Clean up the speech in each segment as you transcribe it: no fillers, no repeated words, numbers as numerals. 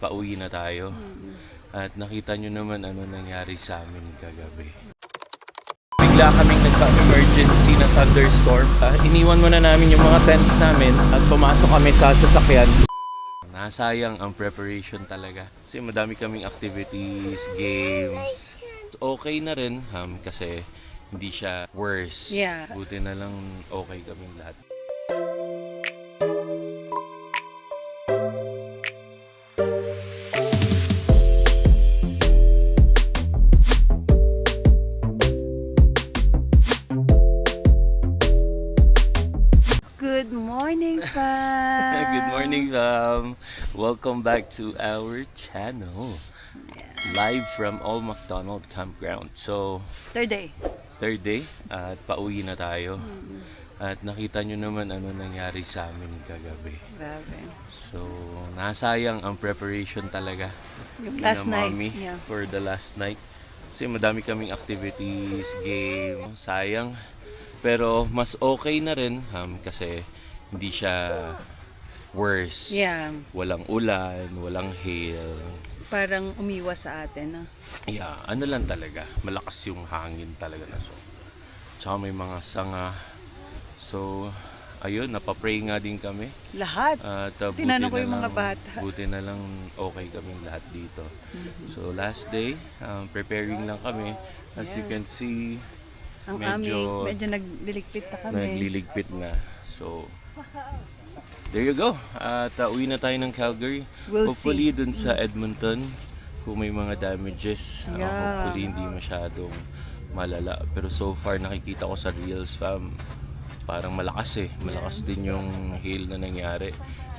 Pauwi na tayo. At nakita nyo naman ano nangyari sa amin kagabi. Bigla kaming nagka-emergency na thunderstorm. Iniwan muna namin yung mga tents namin at pumasok kami sa sasakyan. Nasayang ang preparation talaga. Kasi madami kaming activities, games. Okay na rin kasi hindi siya worse. Yeah. Buti na lang okay kaming lahat. Good morning, fam! Good morning, welcome back to our channel. Live from Old MacDonald Campground. So, Third day. At pauwi na tayo. At nakita nyo naman ano nangyari sa amin kagabi. Grabe. So, nasayang ang preparation talaga. Yung ni last na night. Mami Yeah. for the last night. Kasi madami kaming activities, game. Sayang. Pero mas okay na rin kasi hindi siya worse. Yeah. Walang ulan, walang hail. Parang umiwas sa atin, no? Yeah, ano lang talaga. Malakas yung hangin talaga na so. Tsaka may mga sanga. So, ayun, napapray nga din kami. Lahat. At Tinanong ko yung mga bata. Buti na lang okay kaming lahat dito. So, last day, preparing lang kami. As you can see, Ang medyo nagliligpit na kami. nagliligpit na. So, there you go. At uwi na tayo ng Calgary. We'll Hopefully dun sa Edmonton, kung may mga damages, Yeah. hopefully hindi masyadong malala. Pero so far nakikita ko sa Reels, fam, parang malakas Malakas din yung hail na nangyari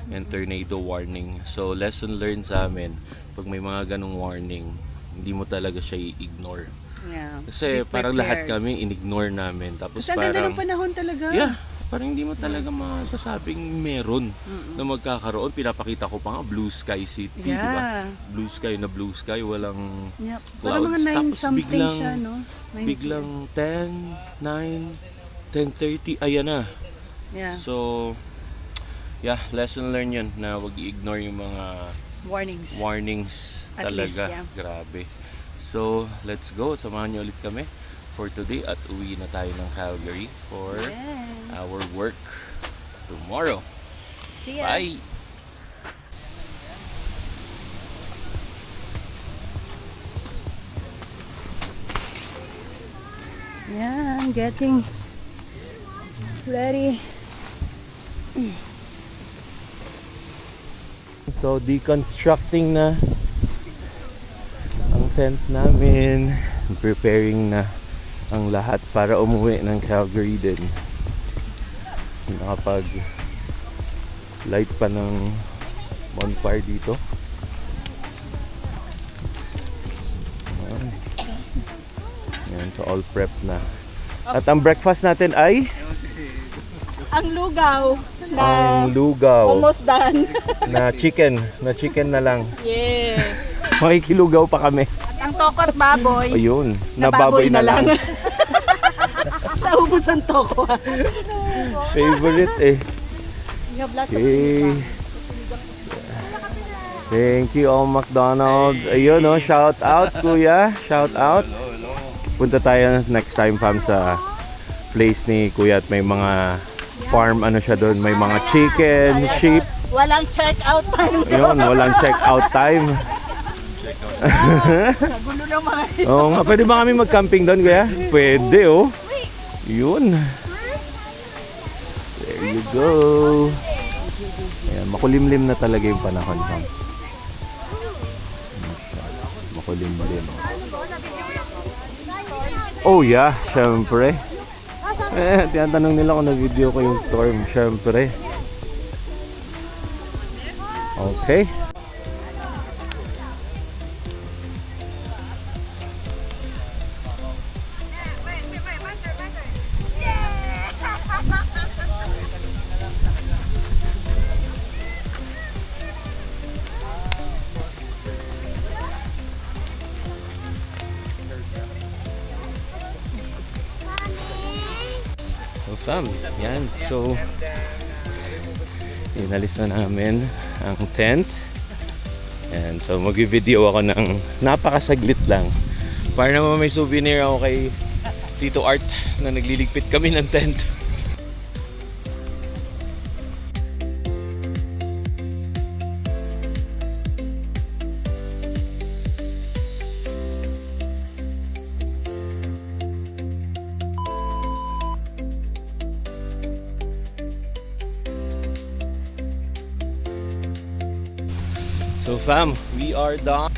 and tornado warning. So lesson learned sa amin, pag may mga ganong warning, hindi mo talaga siya i-ignore. Yeah. Kasi Be parang lahat prepared. kami in-ignore namin. Tapos Kasi ang ganda parang ng panahon talaga. yeah, parang hindi mo talaga masasabing meron na magkakaroon. Pinapakita ko pa nga, blue sky city, di ba? Yeah. Blue sky, walang Yeah. clouds. Parang mga 9 Tapos something siya, no? 9. biglang 10, 9, 10:30, ayan na. Yeah. So, yeah, lesson learned yun na wag i-ignore yung mga Warnings. warnings At talaga. least, yeah. Grabe. So, let's go. Samahan niyo ulit kami for today at uwi na tayo ng Calgary for Yeah. our work tomorrow. See ya. Bye! Yeah, I'm getting ready. So, deconstructing na ang tent namin. Preparing na ang lahat para umuwi ng Calgary din. Nakapag light pa ng bonfire dito. Ayan, so all prep na. At ang breakfast natin ay Ang lugaw na ang lugaw almost done. na chicken na lang. Yes. Makikilugaw pa kami. Ang toko at baboy. Ayun, nababoy na lang. Naubos ang toko. Favorite eh. Okay. Thank you, Old MacDonald. Ayun, no, shout out, kuya. Shout out. Punta tayo next time, fam, sa place ni kuya at may mga farm, ano siya doon. May mga chicken, sheep. Walang check-out time. Ayun, walang check-out time. Nagulo ng mga Oo nga, pwede ba kami mag-camping doon, kuya? Pwede, oh. Yun. There you go. Ayan, makulimlim na talaga yung panahon, fam. Makulimlim. Oh yeah, syempre. Tinatanong nila kung na-video ko yung storm. Syempre. Okay. So fam, yan. So, inalis na namin ang tent. And Ayan, so mag-video ako ng napakasaglit lang. Para naman may souvenir ako kay Tito Art na nagliligpit kami ng tent. So fam, we are done.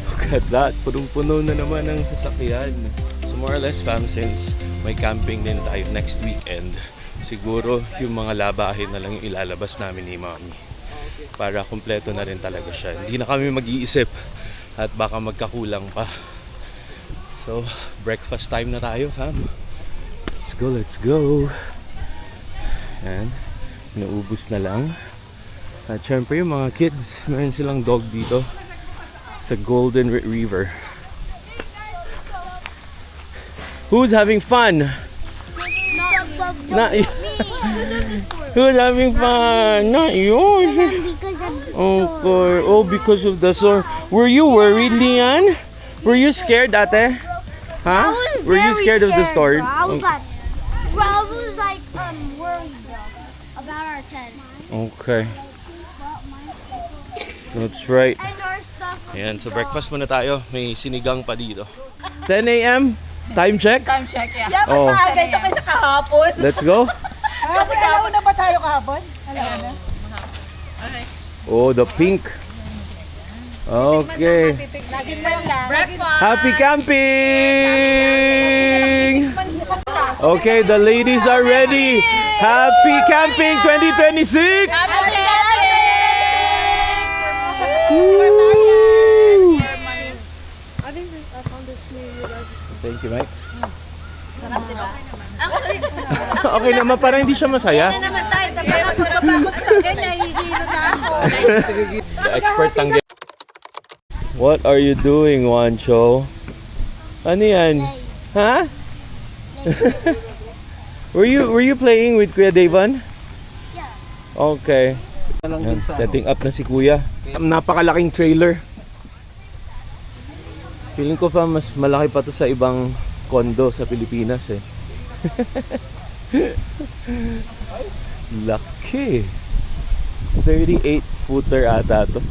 Look at that, punong-puno na naman ang sasakyan. So more or less fam, since may camping din tayo next weekend, siguro yung mga labahin na lang yung ilalabas namin ni Mami. Para kumpleto na rin talaga siya. Hindi na kami mag-iisip at baka magkakulang pa. So, breakfast time na tayo fam. Let's go, let's go. Ayan, naubos na lang. At syempre yung mga kids, meron silang dog dito sa Golden Retriever. Who's having fun? Not Who's having fun? Not yours. Okay. Oh, because of the storm. Were you worried, Lian? Were you scared, ate? Huh? Were you scared of the storm? I was like worried though about our tent. Okay. That's right. And our stuff. Ayan, so breakfast muna tayo. May sinigang pa dito. 10 a.m. Time check? Time check, yeah. Yeah, mas Oh. maaga ito kaysa kahapon. Let's go. Kasi alaw na ba tayo kahapon? Alaw na. Oh, the pink. Okay. Lagi man lang. Happy camping! Okay, the ladies are ready. Happy camping 2026! Woo! Thank you, Mike. Okay naman, parang hindi siya masaya. The expert tanggi. What are you doing, Juancho? Ano yan? Ha? Were you playing with Kuya Davon? Yeah. Okay. Yan, setting up na si Kuya. Napakalaking trailer. Feeling ko pa mas malaki pa to sa ibang condo sa Pilipinas eh. Laki. 38 footer ata to.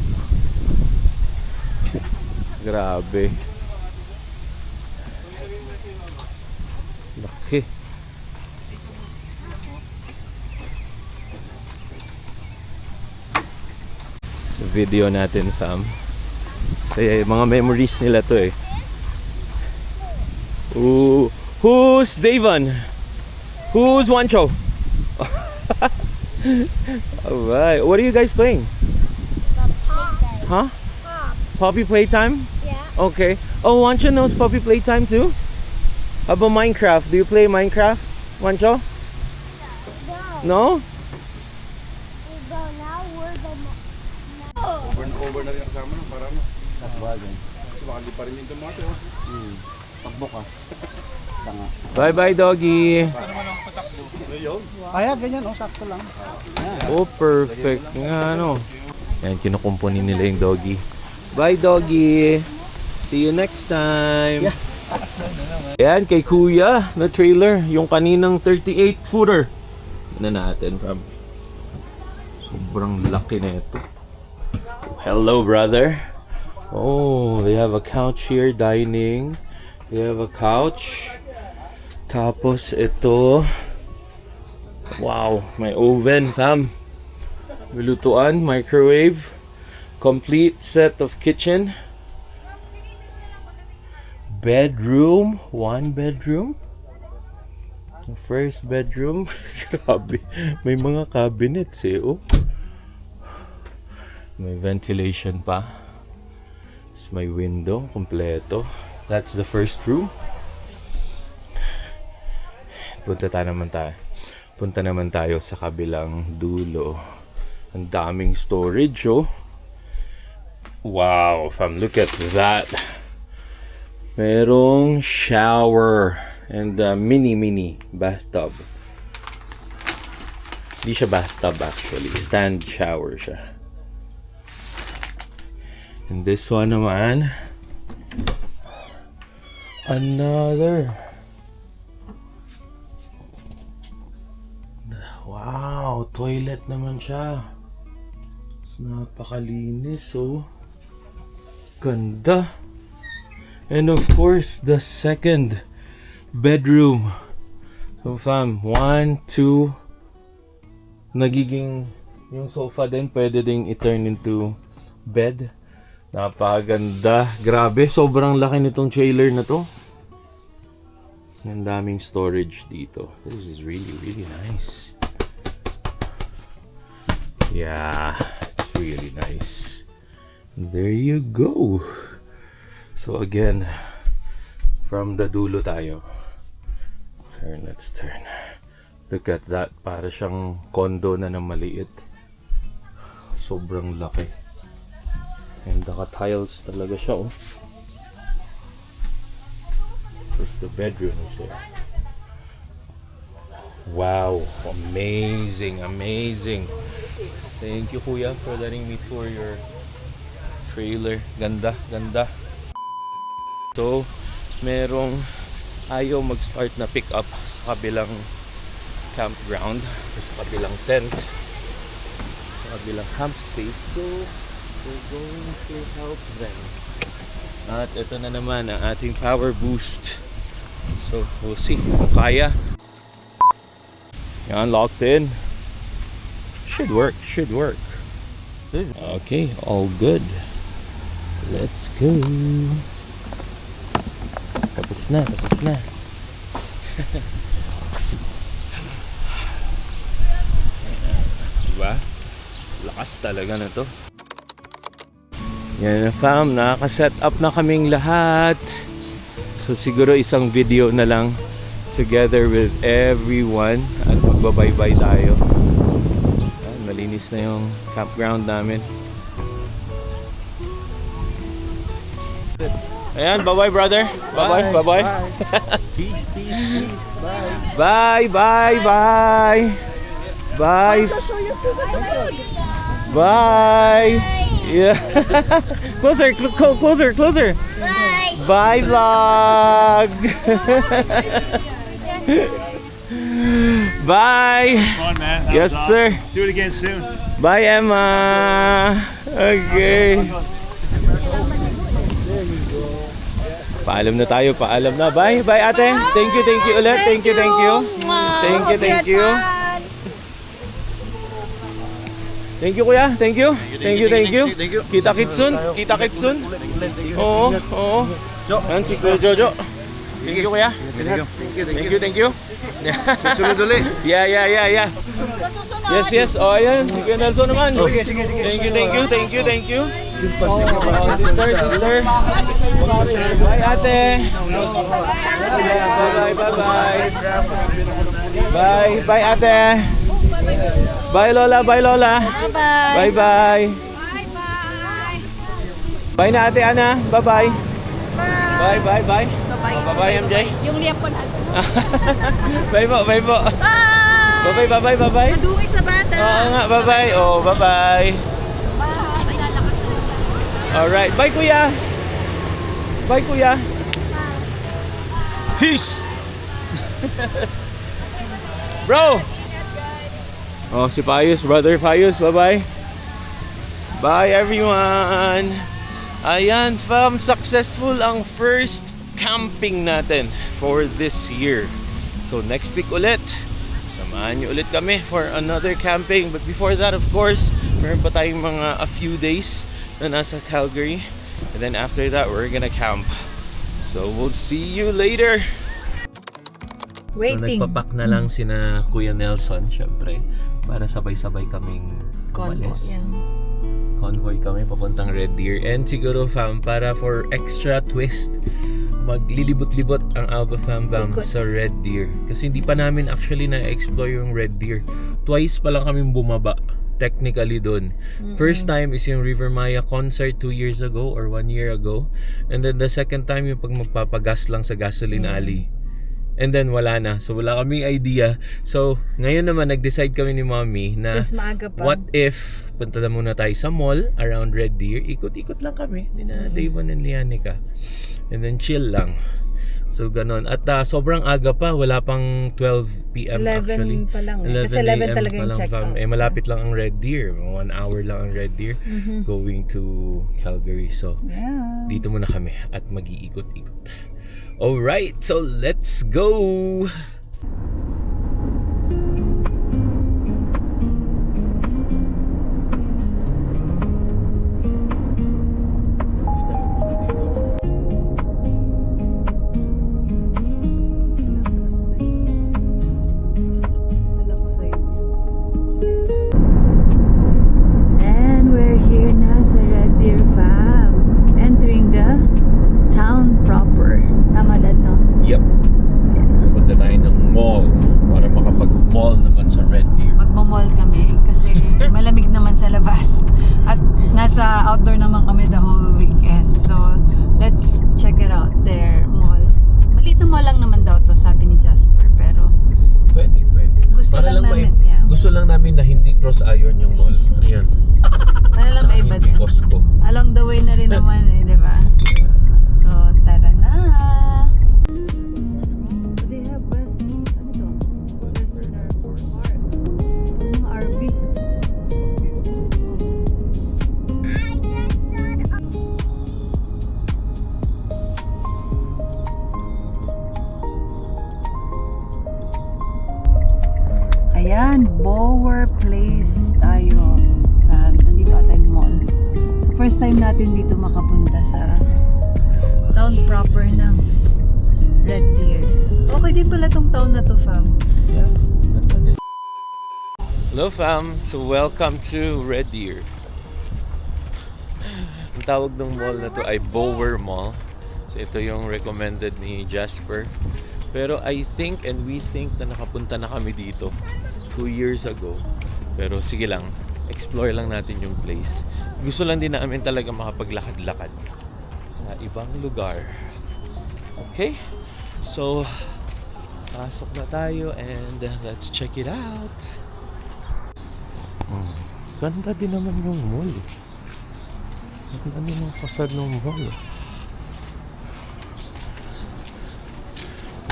Grabe. Laki. Video natin fam. Kasi mga memories nila to eh. Ooh. Who's Davon? Who's Juancho? Alright. What are you guys playing? Huh? Poppy Playtime? Yeah. Okay. Oh, Juancho knows Poppy Playtime too? How about Minecraft? Do you play Minecraft, Juancho? No? So now we're the. Over na rin ang kasama ng para kas bagay. Kasi baka di pa rin yung tomato. Pagbukas. Sanga. Bye bye doggy. Ay, ganyan, oh, sakto lang. Oh, perfect nga no. Yan, kinukumpuni nila yung doggy. Bye doggy. See you next time. Yan, kay Kuya na trailer. Yung kaninang 38 footer. Na natin fam. Sobrang laki na ito. Hello brother. Oh, they have a couch here, dining. They have a couch. Tapos ito. Wow, may oven fam. May lutuan, microwave. Complete set of kitchen. Bedroom, one bedroom. The first bedroom. Grabe. May mga cabinets eh, oh. May ventilation pa. Tapos may window, kompleto. That's the first room. Punta naman tayo sa kabilang dulo. Ang daming storage, oh. Wow, fam, look at that. Merong shower and mini bathtub. Hindi siya bathtub actually, stand shower siya. And this one naman, another. Wow, toilet naman siya. Napakalinis, oh. Ganda. And of course, the second bedroom. So fam, 1, 2. Nagiging yung sofa din pwede ding i-turn into bed. Napakaganda. Grabe, sobrang laki nitong trailer na to. Ang daming storage dito. This is really, really nice. Yeah, it's really nice. There you go. So again, from the dulo tayo. Let's turn. Look at that. Para siyang condo na maliit. Sobrang laki. And naka-tiles talaga siya, oh. Just the bedroom is there. Wow. Amazing. Amazing. Thank you, Kuya, for letting me tour your trailer. Ganda. Ganda. So, merong ayaw mag-start na pick up sa kabilang campground, sa kabilang tent, sa kabilang camp space. So, we're going to help them. At ito na naman ang ating power boost. So, we'll see kung kaya. Yan, locked in. Should work, should work. Okay, all good. Let's go. Tapos na, tapos na. Diba? Lakas talaga na to. Yan na fam, nakaka-set up na kaming lahat. So siguro isang video na lang together with everyone at magbabay-bye tayo. Malinis na yung campground namin. Ayan, bye-bye brother. Bye-bye, bye-bye. Peace, peace, peace. Bye, Bye. bye, bye. Bye. Bye. Yeah. Closer, closer, closer. Bye. Bye vlog. Bye. Fun, man. That Yes, was awesome. sir. Let's do it again soon. Bye, Emma. Okay. Paalam na tayo, paalam na. Bye, bye ate. Thank you ulit. Thank you. Thank you. Thank you kuya, thank you. Thank you. Kita kits soon. Kita kits soon. Oo, oo. Yan si Kuya Jojo. Thank you kuya. Thank you. Susunod ulit. Yeah. Yes. Oh, ayan. Si Kuya Nelson naman. Sige. Thank you. Oh, sister. Bye, ate. Bye, ate. Bye, Lola. Bye. Bye na, ate Ana. Bye. Bye, MJ. Yung liap ko natin. Bye po. Bye. Madungis na bata. Oo nga, bye. Oh, bye. Alright, bye kuya. Peace. Bro. Oh, si Pius, brother Pius, bye. Bye everyone. Ayan fam, successful ang first camping natin for this year. So next week ulit, samahan niyo ulit kami for another camping. But before that, of course, meron pa tayong a few days na nasa Calgary. And then after that, we're gonna camp. So we'll see you later. Waiting. So nagpapak na lang sina Kuya Nelson, syempre, para sabay-sabay kaming umalis. Convoy kami papuntang Red Deer. And siguro fam, para for extra twist, maglilibot-libot ang Alba Fam Bam sa Red Deer. Kasi hindi pa namin actually na-explore yung Red Deer. Twice pa lang kaming bumaba technically doon. First time is yung River Maya concert 2 years ago or 1 year ago. And then the second time yung pag magpapagas lang sa gasoline alley. And then wala na. So wala kaming idea. So ngayon naman nag-decide kami ni Mommy na Sis, maaga pa. what if punta na muna tayo sa mall around Red Deer. Ikot-ikot lang kami. Ni na Davon and Lianica. And then chill lang. So ganon. At sobrang aga pa. Wala pang 12 p.m. 11 actually. pa lang. Kasi 11 talaga yung check-out. Malapit lang ang Red Deer. 1 hour lang ang Red Deer going to Calgary. So Yeah. dito muna kami at mag-iikot-ikot. Alright, so let's go! And we're here na sa Red Deer Fam. Entering the town proper. Tama dad, no? Yep. Punta tayo ng mall para makapag-mall naman sa Red Deer. Magmamall kami kasi malamig naman sa labas. At nasa outdoor naman kami the whole weekend. So, let's check it out there, mall. Maliit na mall lang naman daw to, sabi ni Jasper. Pero, Pwede. Gusto lang namin, yeah. Gusto lang namin na hindi cross iron yung mall. Ayan. para lang Tsaka maiba hindi din. Costco. Along the way na rin naman eh, di ba? So, tara na! They have West, ano to? Western Airport Park. Mga RV. Ayan, Bower Place tayo. Nandito ata yung mall. So, first time natin dito makapunta sa town proper ng Red Deer. Okay din pala tong town na to, fam. Hello fam, so welcome to Red Deer. Ang tawag ng mall na to ay Bower Mall. So ito yung recommended ni Jasper. Pero I think and we think na nakapunta na kami dito 2 years ago. Pero sige lang, explore lang natin yung place. Gusto lang din namin talaga makapaglakad-lakad sa ibang lugar. Okay? So, pasok na tayo and let's check it out. Ganda din naman yung mall. Ganda din yung fasad ng mall.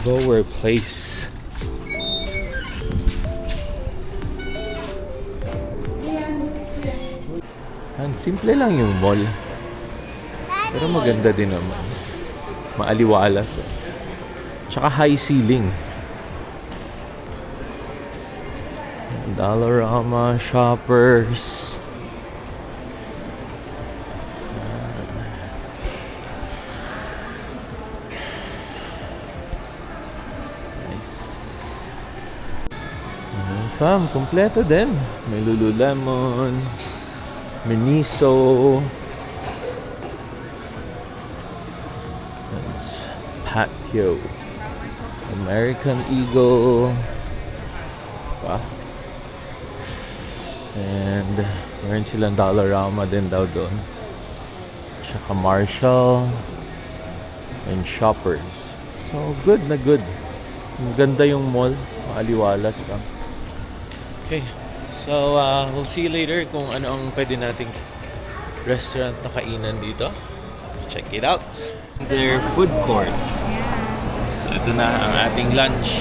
Bower Place. Ang simple lang yung mall. Pero maganda din naman. Maaliwalas. Tsaka high ceiling. Dollarama, Shoppers. Nice. Fam, kompleto din. May Lululemon, Miniso. That's Patio. American Eagle. Wow. And meron silang Dollarama din daw doon. Tsaka Marshall and Shoppers. So good na good. Maganda yung mall. Maaliwalas pa. Okay. So we'll see you later kung ano ang pwede nating restaurant na kainan dito. Let's check it out. Their food court. So ito na ang ating lunch.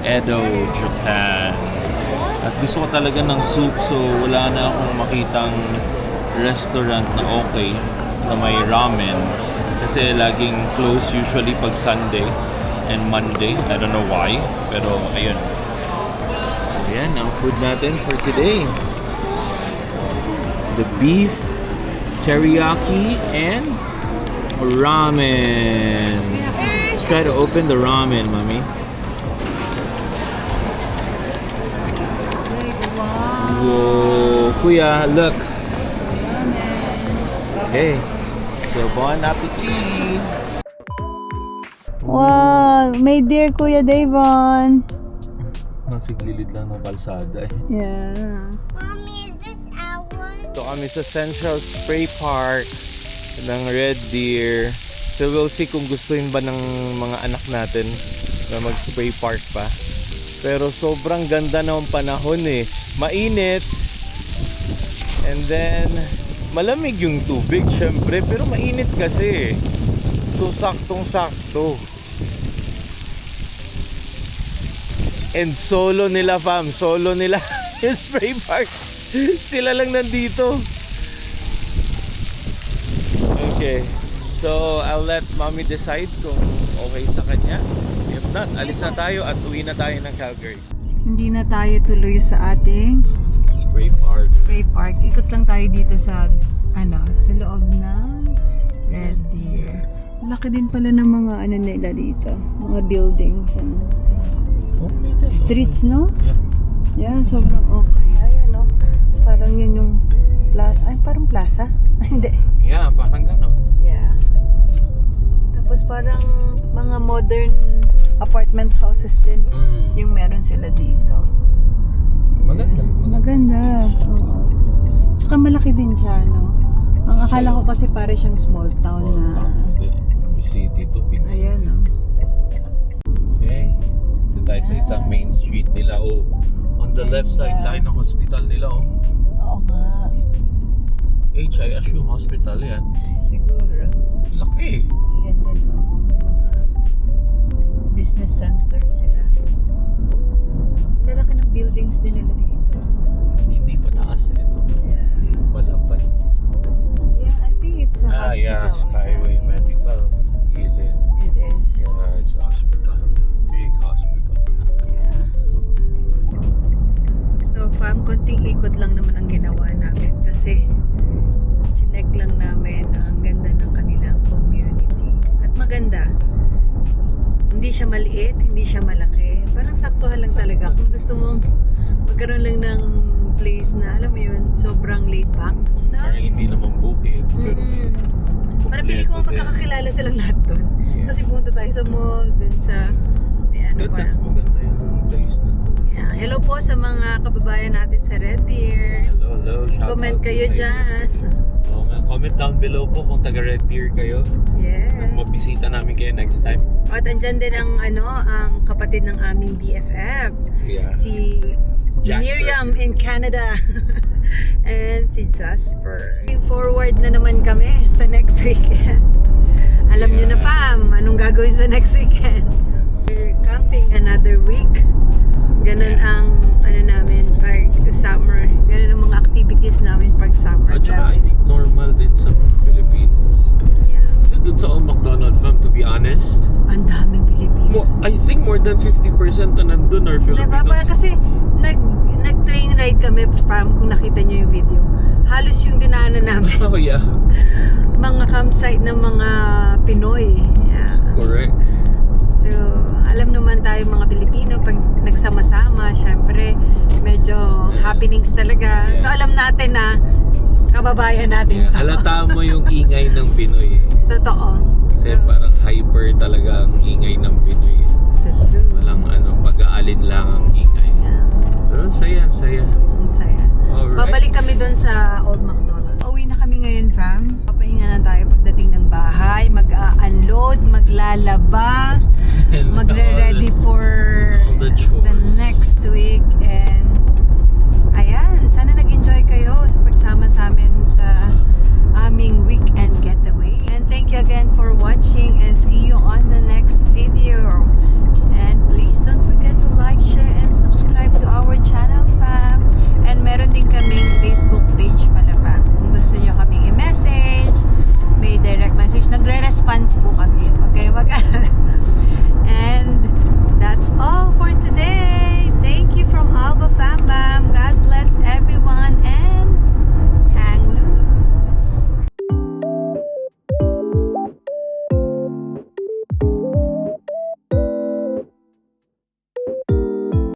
Edo, Japan. At gusto ko talaga ng soup, so wala na akong makitang restaurant na okay na may ramen. Kasi laging close usually pag Sunday and Monday. I don't know why, pero ayun. So yan, ang food natin for today. The beef, teriyaki, and ramen. Let's try to open the ramen, mommy. Whoa, kuya, look. Okay, so bon appetit. Wow, may deer Kuya Davon. Nasa gilid lang ng kalsada eh. Yeah. Mommy, is this ours? Ito kami sa Central Spray Park ng Red Deer. So we'll see kung gustuhin ba ng mga anak natin na mag-spray park pa. Pero sobrang ganda ng panahon eh. Mainit. And then, malamig yung tubig syempre. Pero mainit kasi eh. So, saktong-sakto. And solo nila fam. Solo nila yung spray park. Sila lang nandito. Okay. So, I'll let mommy decide kung okay sa kanya. If not, alis na tayo at uwi na tayo ng Calgary. Hindi na tayo tuloy sa ating Spray park. spray park. Ikot lang tayo dito sa sa loob ng Red Deer. Laki din pala ng mga nila dito. Mga buildings and Okay din. streets, no? Yeah. Yeah, sobrang okay. Ayan, no? Parang yan yung parang plaza. Hindi. Yeah, parang gano'n. Yeah. Tapos parang mga modern apartment houses din yung meron sila dito. Maganda. Maganda. Oo. Tsaka malaki din siya, no? Ang akala ko kasi para siyang small town na... City to big city. Ayan, no? Okay. Dito tayo sa isang main street nila. Oh, on the left side, laki ng hospital nila. Oh. Oo nga. I assume hospital yan. Siguro. Laki. Ayan din, no? Mga business center sila. Lalaki ng buildings din nila dito. Hindi pa taas eh. No? Yeah. Palapad. Yeah, I think it's a hospital. Yeah, Skyway Medical. Gilid. It is. Yeah, it's a hospital. Big hospital. Yeah. So, fam, konting ikot lang naman ang ginawa namin kasi chinek lang namin ang ganda ng kanilang community. At maganda. Hindi siya maliit, hindi siya malaki. Parang saktuhan lang talaga. Kung gusto mong magkaroon lang ng place na, alam mo yun, sobrang laid back. No? Parang hindi naman bukid. Pero Parang pili ko magkakakilala silang lahat doon. Yeah. Kasi pumunta tayo sa mall, dun sa, may maganda. Maganda yung place na to. Yeah. Hello po sa mga kababayan natin sa Red Deer. Hello. Shout Comment out kayo to dyan. Oo nga, comment down below po kung taga Red Deer kayo. Yes. Mabisita namin kayo next time. At andyan din ang ang kapatid ng aming BFF. Yeah. Si Jasper. Miriam in Canada. And si Jasper. Looking forward na naman kami sa next weekend. Alam nyo na fam, anong gagawin sa next weekend? We're camping another week. Ganun ang namin pag summer. Ganun ang mga activities namin pag summer. At saka I think normal din sa mga Filipinos. Yeah. Kasi dun sa McDonald's fam, to be honest, Ang daming Pilipinos. I think more than 50% na nandun are Filipinos. Diba? Parang kasi nag-train ride kami, fam, kung nakita nyo yung video. Halos yung dinaanan namin, Oh yeah, mga campsite ng mga Pinoy. Yeah. correct. So, alam naman tayo mga Pilipino, pag nagsama-sama, syempre, medyo happenings talaga. Yeah. So, alam natin na kababayan natin Yeah. to. Halata mo yung ingay ng Pinoy. Totoo. Kasi parang hyper talaga ang ingay ng Pinoy. true. Walang pag-aalin lang ang ingay. Yeah. Pero ang saya. Ang saya. Alright. Babalik kami doon sa Old McDonald. Uwi na kami ngayon, fam. Papahinga na tayo pagdating ng bahay. Mag-unload, maglalaba, magre-ready for all the chores. the